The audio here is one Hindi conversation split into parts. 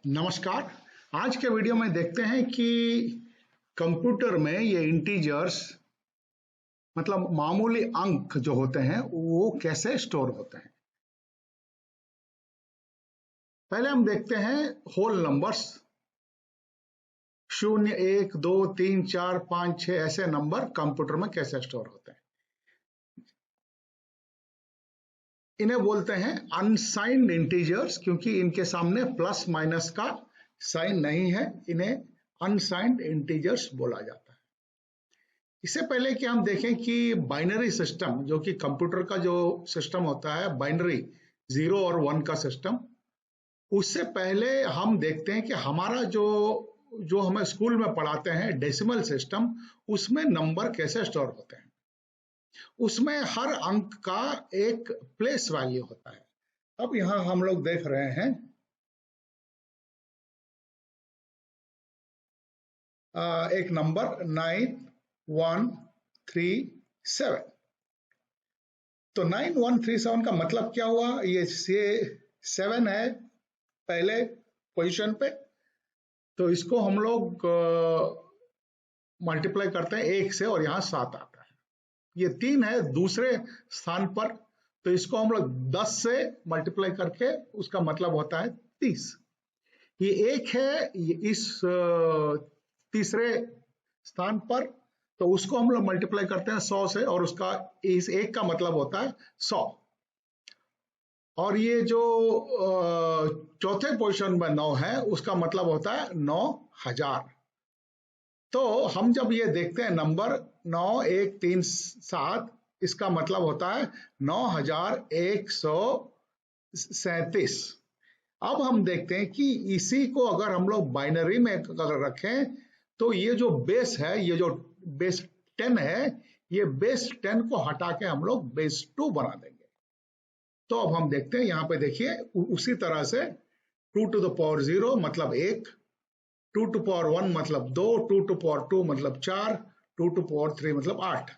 नमस्कार। आज के वीडियो में देखते हैं कि कंप्यूटर में ये इंटीजर्स मतलब मामूली अंक जो होते हैं वो कैसे स्टोर होते हैं। पहले हम देखते हैं होल नंबर्स 0, 1, 2, 3, 4, 5, 6 ऐसे नंबर कंप्यूटर में कैसे स्टोर होते हैं। इन्हें बोलते हैं अनसाइंड इंटीजर्स, क्योंकि इनके सामने प्लस माइनस का साइन नहीं है। इन्हें अनसाइंड इंटीजर्स बोला जाता है। इससे पहले कि हम देखें कि बाइनरी सिस्टम, जो कि कंप्यूटर का जो सिस्टम होता है बाइनरी 0 और 1 का सिस्टम, उससे पहले हम देखते हैं कि हमारा जो हमें स्कूल में पढ़ाते हैं डेसिमल सिस्टम, उसमें नंबर कैसे स्टोर होते हैं। उसमें हर अंक का एक प्लेस वैल्यू होता है। अब यहां हम लोग देख रहे हैं एक नंबर 9137। तो 9137 का मतलब क्या हुआ? ये 7 है पहले पोजीशन पे, तो इसको हम लोग मल्टीप्लाई करते हैं 1 से और यहाँ 7 आता है। ये 3 है दूसरे स्थान पर, तो इसको हम लोग 10 से मल्टीप्लाई करके उसका मतलब होता है 30। ये 1 है ये इस तीसरे स्थान पर, तो उसको हम लोग मल्टीप्लाई करते हैं 100 से और उसका इस 1 का मतलब होता है 100। और ये जो चौथे पोजीशन में 9 है उसका मतलब होता है 9000। तो हम जब ये देखते हैं नंबर 9137, इसका मतलब होता है 9137। अब हम देखते हैं कि इसी को अगर हम लोग बाइनरी में अगर रखें तो ये जो बेस है, ये जो बेस 10 है, ये बेस 10 को हटा के हम लोग बेस 2 बना देंगे। तो अब हम देखते हैं, यहाँ पे देखिए उसी तरह से 2 to the power 0 मतलब 1, 2 to power 1 मतलब 2, 2 to power 2 मतलब 4, 2 to power 3 मतलब 8।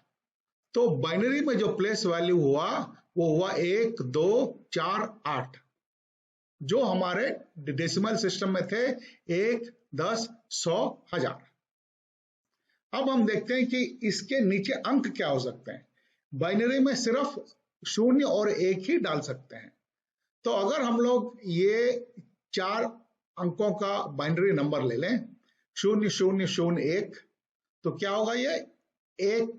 तो बाइनरी में जो प्लेस वैल्यू हुआ वो हुआ 1, 2, 4, 8। जो हमारे डेसिमल सिस्टम में थे 1, 10, 100, 1000। अब हम देखते हैं कि इसके नीचे अंक क्या हो सकते हैं। बाइनरी में सिर्फ 0 और 1 ही डाल सकते हैं। तो अगर हम लोग ये 4 अंकों का बाइनरी नंबर ले लें 0, 0, 0, 1, तो क्या होगा? ये 1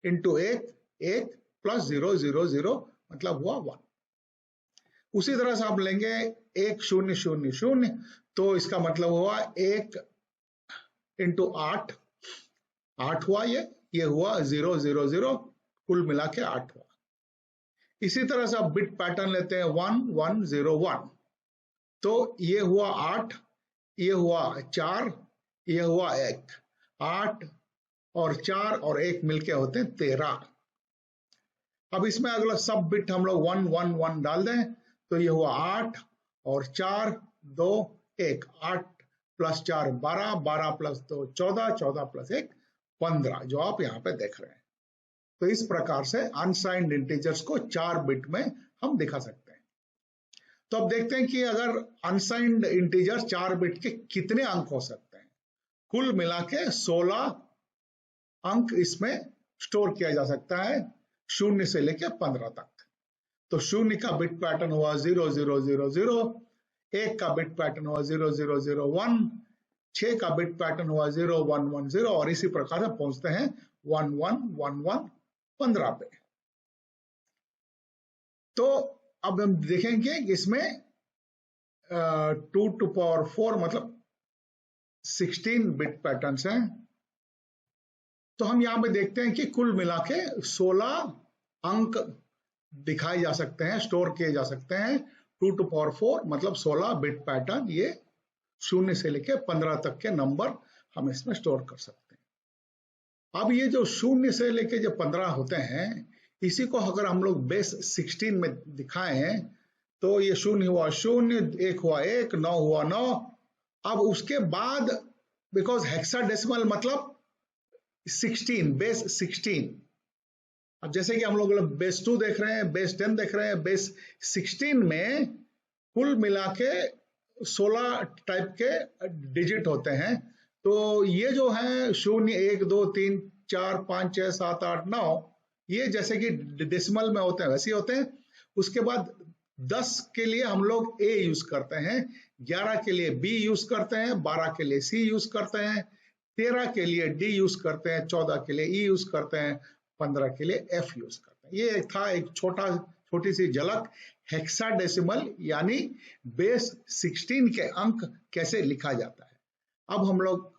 इंटू 1, 1 प्लस 0, 0, 0 मतलब हुआ 1। उसी तरह से आप लेंगे 1, 0, 0, 0, तो इसका मतलब हुआ 1 इंटू 8, 8 हुआ। ये हुआ 0, 0, 0, कुल मिला के 8 हुआ। इसी तरह से आप बिट पैटर्न लेते हैं 1, 1, 0, 1, तो ये हुआ 8, ये हुआ 4, ये हुआ 1। 8 और 4 और 1 मिलके होते हैं 13। अब इसमें अगला सब बिट हम लोग 1, 1, 1 डाल दें, तो ये हुआ 8 और 4, 2, 1, 8 प्लस 4 12, 12 प्लस 2 14, 14 प्लस 1 15, जो आप यहाँ पे देख रहे हैं। तो इस प्रकार से अनसाइंड इंटीजर्स को 4 बिट में हम दिखा सकते हैं। तो अब देखते हैं कि अगर अनसाइंड इंटीजर्स 4 बिट के कितने अंक हो सकते हैं। कुल मिला के 16 अंक इसमें स्टोर किया जा सकता है, 0 से लेकर 15 तक। तो 0 का बिट पैटर्न हुआ 0, 0, 0, 0, 1 का बिट पैटर्न हुआ 0, 0, 0, 1, 6 का बिट पैटर्न हुआ 0, 1, 1, 0, और इसी प्रकार से पहुंचते हैं 1, 1, 1, 1, 15 पे। तो अब हम देखेंगे इसमें 2 to power 4 मतलब 16 बिट पैटर्न्स हैं। तो हम यहां पे देखते हैं कि कुल मिला के 16 अंक दिखाए जा सकते हैं, स्टोर किए जा सकते हैं। 2 to power 4 मतलब 16 बिट पैटर्न, ये 0 से लेके 15 तक के नंबर हम इसमें स्टोर कर सकते हैं। अब ये जो 0 से लेके जो 15 होते हैं, इसी को अगर हम लोग बेस 16 में दिखाएं, तो ये 0 हुआ 0, 1 हुआ 1, 9 हुआ 9। अब उसके बाद बिकॉज हेक्साडेसिमल मतलब 16, बेस 16। अब जैसे कि हम लोग बेस 2 देख रहे हैं, बेस 10 देख रहे हैं, बेस 16 में कुल मिला के 16 टाइप के डिजिट होते हैं। तो ये जो है 0, 1, 2, 3, 4, 5, 6, 7, 8, 9, ये जैसे कि डेसिमल में होते हैं वैसे होते हैं। उसके बाद 10 के लिए हम लोग ए यूज करते हैं, 11 के लिए बी यूज करते हैं, 12 के लिए सी यूज करते हैं, 13 के लिए डी यूज करते हैं, 14 के लिए ई यूज करते हैं, 15 के लिए एफ यूज करते हैं। ये था एक छोटी सी झलक हेक्साडेसिमल यानी बेस 16 के अंक कैसे लिखा जाता है। अब हम लोग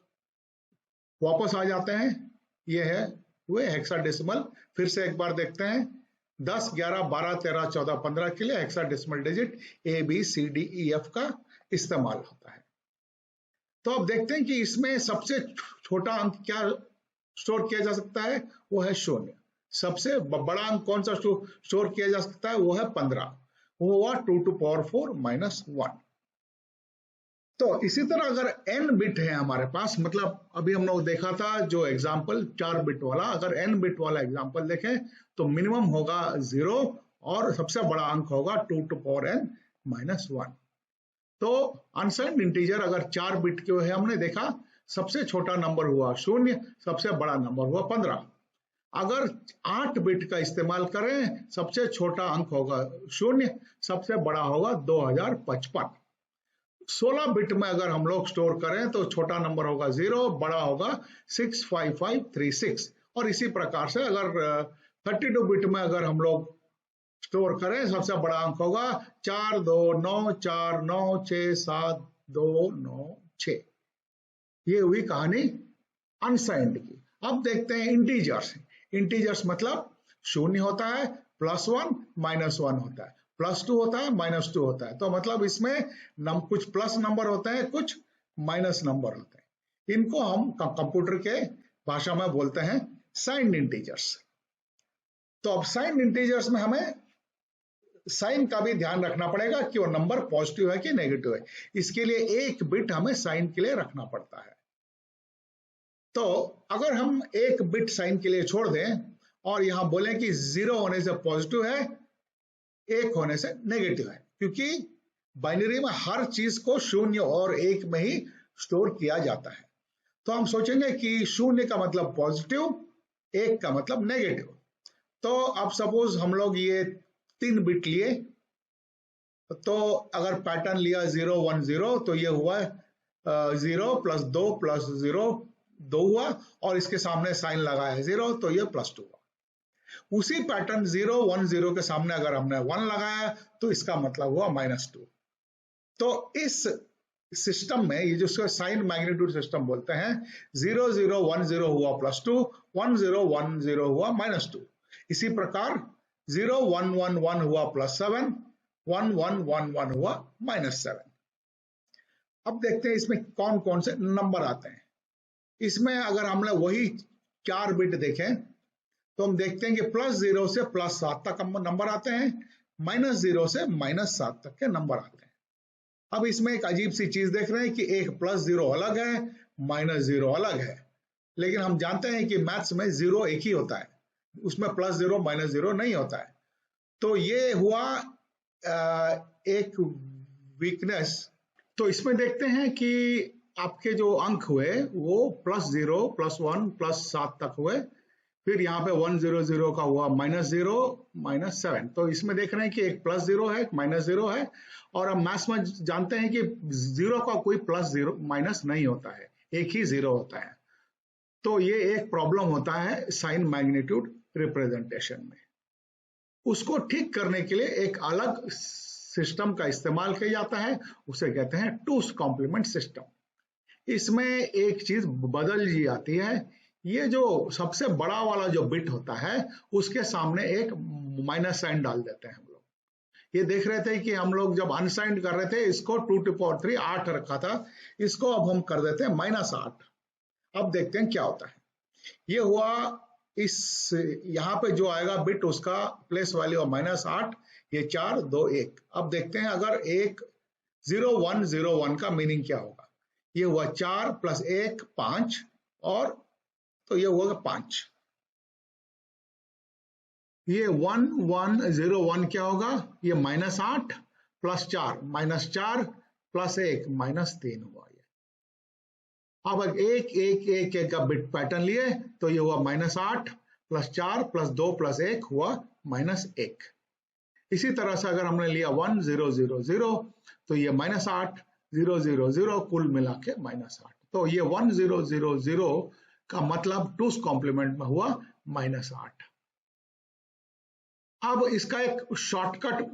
वापस आ जाते हैं, ये है हुए हेक्साडेसिमल। फिर से एक बार देखते हैं, 10, 11, 12, 13, 14, 15 के लिए hexadecimal digit A B C D E F का इस्तेमाल होता है। तो अब देखते हैं कि इसमें सबसे छोटा अंक क्या स्टोर किया जा सकता है, वो है 0। सबसे बड़ा अंक कौन सा स्टोर किया जा सकता है, वो है 15, वो हुआ 2 to power 4 minus 1। तो इसी तरह अगर n बिट है हमारे पास, मतलब अभी हम लोग देखा था जो एग्जांपल 4 बिट वाला, अगर n बिट वाला एग्जांपल देखें तो मिनिमम होगा 0 और सबसे बड़ा अंक होगा 2 to power n minus 1। तो अनसाइंड इंटीजर अगर 4 बिट के है, हमने देखा सबसे छोटा नंबर हुआ 0, सबसे बड़ा नंबर हुआ 15। अगर 8 बिट का इस्तेमाल करें, सबसे छोटा अंक होगा 0, सबसे बड़ा होगा 2055। 16 बिट में अगर हम लोग स्टोर करें तो छोटा नंबर होगा 0, बड़ा होगा 65536। और इसी प्रकार से अगर 32 बिट में अगर हम लोग स्टोर करें, सबसे बड़ा अंक होगा 4294967296। ये हुई कहानी अनसाइंड की। अब देखते हैं इंटीजर्स। इंटीजर्स मतलब 0 होता है, +1 -1 होता है, +2 होता है, -2 होता है। तो मतलब इसमें कुछ प्लस नंबर होते हैं, कुछ माइनस नंबर होते हैं। इनको हम कंप्यूटर के भाषा में बोलते हैं साइंड इंटीजर्स। तो अब साइंड इंटीजर्स में हमें साइन का भी ध्यान रखना पड़ेगा कि वो नंबर पॉजिटिव है कि नेगेटिव है। इसके लिए 1 बिट हमें साइन के लिए रखना पड़ता है। तो अगर हम 1 बिट साइन के लिए छोड़ दें और यहां बोलें कि 0 होने से पॉजिटिव है, 1 होने से नेगेटिव है, क्योंकि बाइनरी में हर चीज को 0 और 1 में ही स्टोर किया जाता है। तो हम सोचेंगे कि 0 का मतलब पॉजिटिव, 1 का मतलब नेगेटिव। तो अब सपोज हम लोग ये 3 बिट लिए, तो अगर पैटर्न लिया 0 1 0, तो ये हुआ 0 + 2 + 0 2 हुआ, और इसके सामने साइन लगाया 0, तो ये +2 हुआ। उसी पैटर्न 0 1 0 के सामने अगर हमने 1 लगाया तो इसका मतलब हुआ -2। तो इस सिस्टम में, ये जो साइन मैग्नीट्यूड सिस्टम बोलते हैं, 0 0 1 0 हुआ +2, 1 0 1 0 हुआ -2। इसी प्रकार 0 1 1 1 हुआ +7, 1 1 1 1 हुआ -7। अब देखते हैं इसमें कौन कौन से नंबर आते हैं। इसमें अगर हमने वही 4 बिट देखें तो हम देखते हैं कि +0 से +7 तक नंबर आते हैं, -0 से -7 तक के नंबर आते हैं। अब इसमें एक अजीब सी चीज देख रहे हैं कि एक +0 अलग है, -0 अलग है, लेकिन हम जानते हैं कि मैथ्स में 0 एक ही होता है, उसमें +0 -0 नहीं होता है। तो ये हुआ एक वीकनेस। तो इसमें देखते हैं कि आपके जो अंक हुए वो +0 +1 +7 तक हुए, फिर यहाँ पे 1 0 0 का हुआ -0 -7। तो इसमें देख रहे हैं कि एक +0 है, एक -0 है, और हम मैथ्स में जानते हैं कि 0 का कोई +0 माइनस नहीं होता है, एक ही 0 होता है। तो ये एक प्रॉब्लम होता है साइन मैग्नीट्यूड रिप्रेजेंटेशन में। उसको ठीक करने के लिए एक अलग सिस्टम का इस्तेमाल किया जाता है, उसे कहते हैं 2's कॉम्प्लीमेंट सिस्टम। इसमें एक चीज बदल जी आती है, ये जो सबसे बड़ा वाला जो बिट होता है उसके सामने एक माइनस साइन डाल देते हैं हम लोग। ये देख रहे थे कि हम लोग जब अनसाइंड कर रहे थे इसको 2 to power 3 8 रखा था, इसको अब हम कर देते हैं -8। अब देखते हैं क्या होता है। ये हुआ, इस यहाँ पे जो आएगा बिट उसका प्लेस वैल्यू -8, ये 4 2 1। अब देखते हैं अगर 1 0 1 0 1 का मीनिंग क्या होगा। ये हुआ 4 + 1 5, और तो ये होगा 5। ये 1 1 0 1 क्या होगा, ये -8 + 4 -4 प्लस 1 माइनस 3 हुआ ये। अब एक एक एक एक का बिट पैटर्न लिए तो ये हुआ -8 प्लस 4 प्लस 2 प्लस 1 हुआ -1। इसी तरह से अगर हमने लिया 1 0 0 0 तो ये -8 0 0 0 कुल मिला के -8। तो ये 1 0 0 0 का मतलब 2's कॉम्प्लीमेंट में हुआ -8। अब इसका एक शॉर्टकट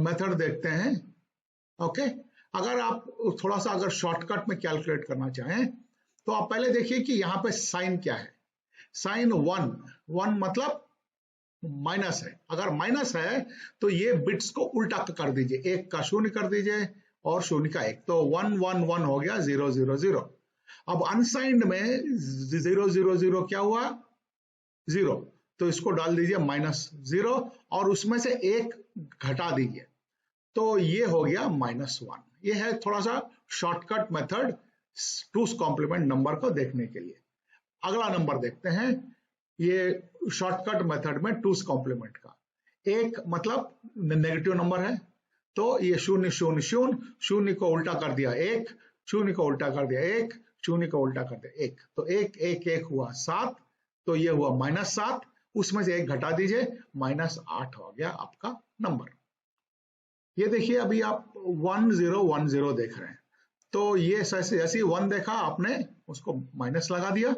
मेथड देखते हैं। ओके, अगर आप थोड़ा सा अगर शॉर्टकट में कैलकुलेट करना चाहें तो आप पहले देखिए कि यहाँ पे साइन क्या है। साइन 1 मतलब माइनस है। अगर माइनस है तो ये बिट्स को उल्टा कर दीजिए, 1 का 0 कर दीजिए और 0 का 1, तो 1 1 1 हो गया 0 0 0। अब अनसाइंड में 0 0 0 क्या हुआ 0, तो इसको डाल दीजिए -0 और उसमें से 1 घटा दीजिए, तो ये हो गया -1। ये है थोड़ा सा shortcut method 2's complement number को देखने के लिए। अगला नंबर देखते हैं, ये शॉर्टकट मेथड में 2's कॉम्प्लीमेंट का। एक मतलब नेगेटिव नंबर है तो ये 0 0 0 0 को उल्टा कर दिया 1, 0 को उल्टा कर दिया 1, 0 को उल्टा कर दिया 1, तो 1 1 1 हुआ 7, तो ये हुआ -7, उसमें से 1 घटा दीजिए -8 हो गया आपका नंबर। ये देखिए अभी आप 1 0 1 0 देख रहे हैं, तो ये जैसे 1 देखा आपने उसको माइनस लगा दिया,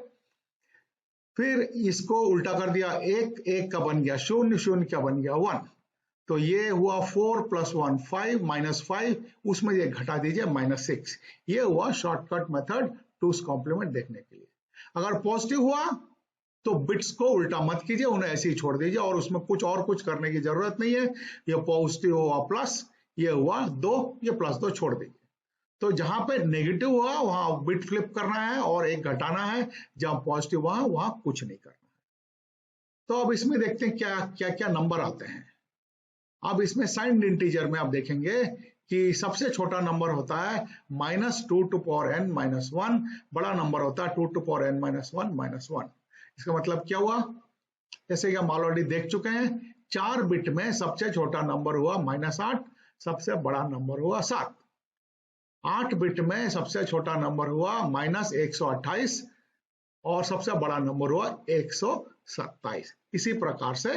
फिर इसको उल्टा कर दिया 1 1 का बन गया 0 0 का बन गया 1, तो ये हुआ 4 + 1 5 -5, उसमें ये घटा दीजिए -6। ये हुआ शॉर्टकट मेथड 2's कॉम्प्लीमेंट देखने के लिए। अगर पॉजिटिव हुआ तो बिट्स को उल्टा मत कीजिए, उन्हें ऐसे ही छोड़ दीजिए और उसमें कुछ करने की जरूरत नहीं है। ये पॉजिटिव हुआ प्लस, ये हुआ 2, ये +2 छोड़ दीजिए। तो जहां पे नेगेटिव हुआ वहां बिट फ्लिप करना है और 1 घटाना है, जहां पॉजिटिव हुआ वहां कुछ नहीं करना है। तो अब इसमें देखते हैं क्या क्या नंबर आते हैं। अब इसमें साइंड इंटीजर में आप देखेंगे कि सबसे छोटा नंबर होता है -2n-1, बड़ा नंबर होता है 2n-1 -1। इसका मतलब क्या हुआ, जैसे कि हम ऑलरेडी देख चुके हैं, 4 बिट में सबसे छोटा नंबर हुआ -8, सबसे बड़ा नंबर हुआ 7। 8 बिट में सबसे छोटा नंबर हुआ -128 और सबसे बड़ा नंबर हुआ 127। इसी प्रकार से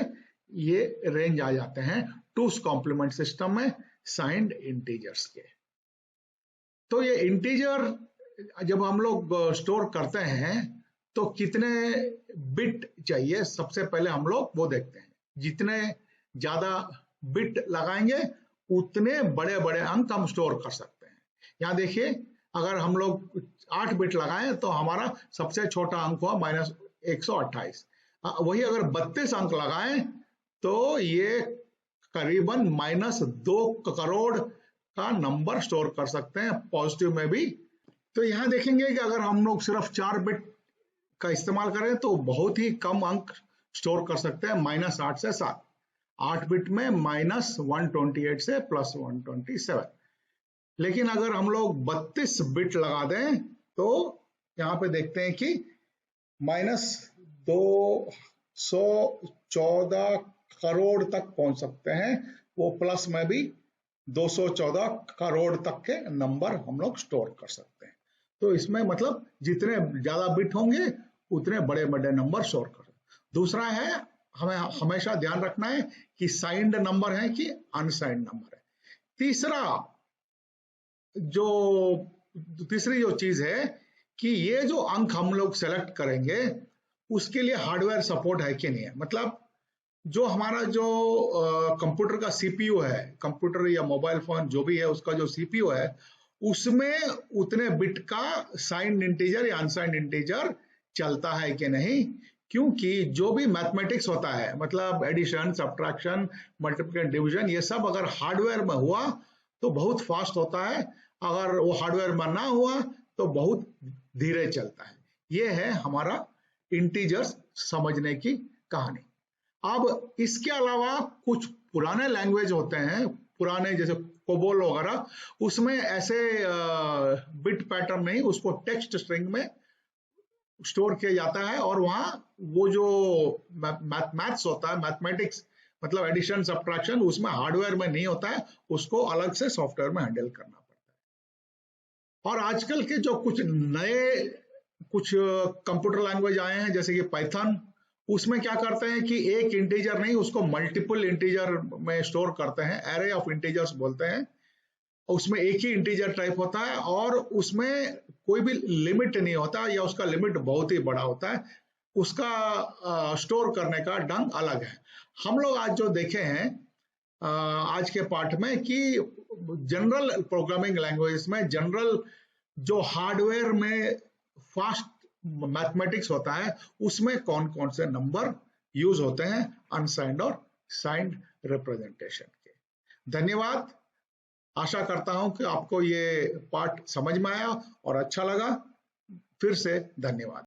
ये रेंज आ जाते हैं 2's कॉम्प्लीमेंट सिस्टम में साइंड इंटीजर्स के। तो ये इंटीजर जब हम लोग स्टोर करते हैं तो कितने बिट चाहिए, सबसे पहले हम लोग वो देखते हैं। जितने ज्यादा बिट लगाएंगे उतने बड़े बड़े अंक हम स्टोर कर सकते हैं। यहाँ देखिए अगर हम लोग 8 बिट लगाएं तो हमारा सबसे छोटा अंक हुआ -128। वही अगर 32 अंक लगाएं तो ये करीबन -2 करोड़ का नंबर स्टोर कर सकते हैं पॉजिटिव में भी। तो यहाँ देखेंगे कि अगर हम लोग सिर्फ 4 बिट का इस्तेमाल करें तो बहुत ही कम अंक स्टोर कर सकते हैं, -8 से 7। 8 बिट में -128 से +127। लेकिन अगर हम लोग 32 बिट लगा दें तो यहाँ पे देखते हैं कि -214 करोड़ तक पहुंच सकते हैं, वो प्लस में भी 214 करोड़ तक के नंबर हम लोग स्टोर कर सकते हैं। तो इसमें मतलब जितने ज्यादा बिट होंगे उतने बड़े बड़े नंबर स्टोर कर। दूसरा है, हमें हमेशा ध्यान रखना है कि साइंड नंबर है कि अनसाइंड नंबर है। तीसरी जो चीज है कि ये जो अंक हम लोग सेलेक्ट करेंगे उसके लिए हार्डवेयर सपोर्ट है कि नहीं है। मतलब जो हमारा जो कंप्यूटर का सीपीयू है, कंप्यूटर या मोबाइल फोन जो भी है उसका जो सीपीयू है, उसमें उतने बिट का साइंड इंटीजर या अनसाइंड इंटीजर चलता है कि नहीं। क्योंकि जो भी मैथमेटिक्स होता है, मतलब एडिशन, सब्ट्रैक्शन, मल्टीप्लिकेशन, डिवीजन, ये सब अगर हार्डवेयर में हुआ तो बहुत फास्ट होता है, अगर वो हार्डवेयर में ना हुआ तो बहुत धीरे चलता है। ये है हमारा इंटीजर्स समझने की कहानी। अब इसके अलावा कुछ पुराने लैंग्वेज होते हैं, पुराने जैसे कोबोल वगैरह, उसमें ऐसे बिट पैटर्न नहीं, उसको टेक्स्ट स्ट्रिंग में स्टोर किया जाता है और वहां वो जो मैथ्स होता है, मैथमेटिक्स मतलब एडिशन सब्ट्रैक्शन, उसमें हार्डवेयर में नहीं होता है, उसको अलग से सॉफ्टवेयर में हैंडल करना। और आजकल के जो कुछ कंप्यूटर लैंग्वेज आए हैं जैसे कि पाइथन, उसमें क्या करते हैं कि एक इंटीजर नहीं, उसको मल्टीपल इंटीजर में स्टोर करते हैं, एरे ऑफ इंटीजर्स बोलते हैं। उसमें एक ही इंटीजर टाइप होता है और उसमें कोई भी लिमिट नहीं होता, या उसका लिमिट बहुत ही बड़ा होता है। उसका स्टोर करने का ढंग अलग है। हम लोग आज जो देखे हैं आज के पाठ में कि जनरल प्रोग्रामिंग लैंग्वेज में जनरल जो हार्डवेयर में फास्ट मैथमेटिक्स होता है, उसमें कौन कौन से नंबर यूज होते हैं अनसाइंड और साइंड रिप्रेजेंटेशन के। धन्यवाद। आशा करता हूं कि आपको ये पाठ समझ में आया और अच्छा लगा। फिर से धन्यवाद।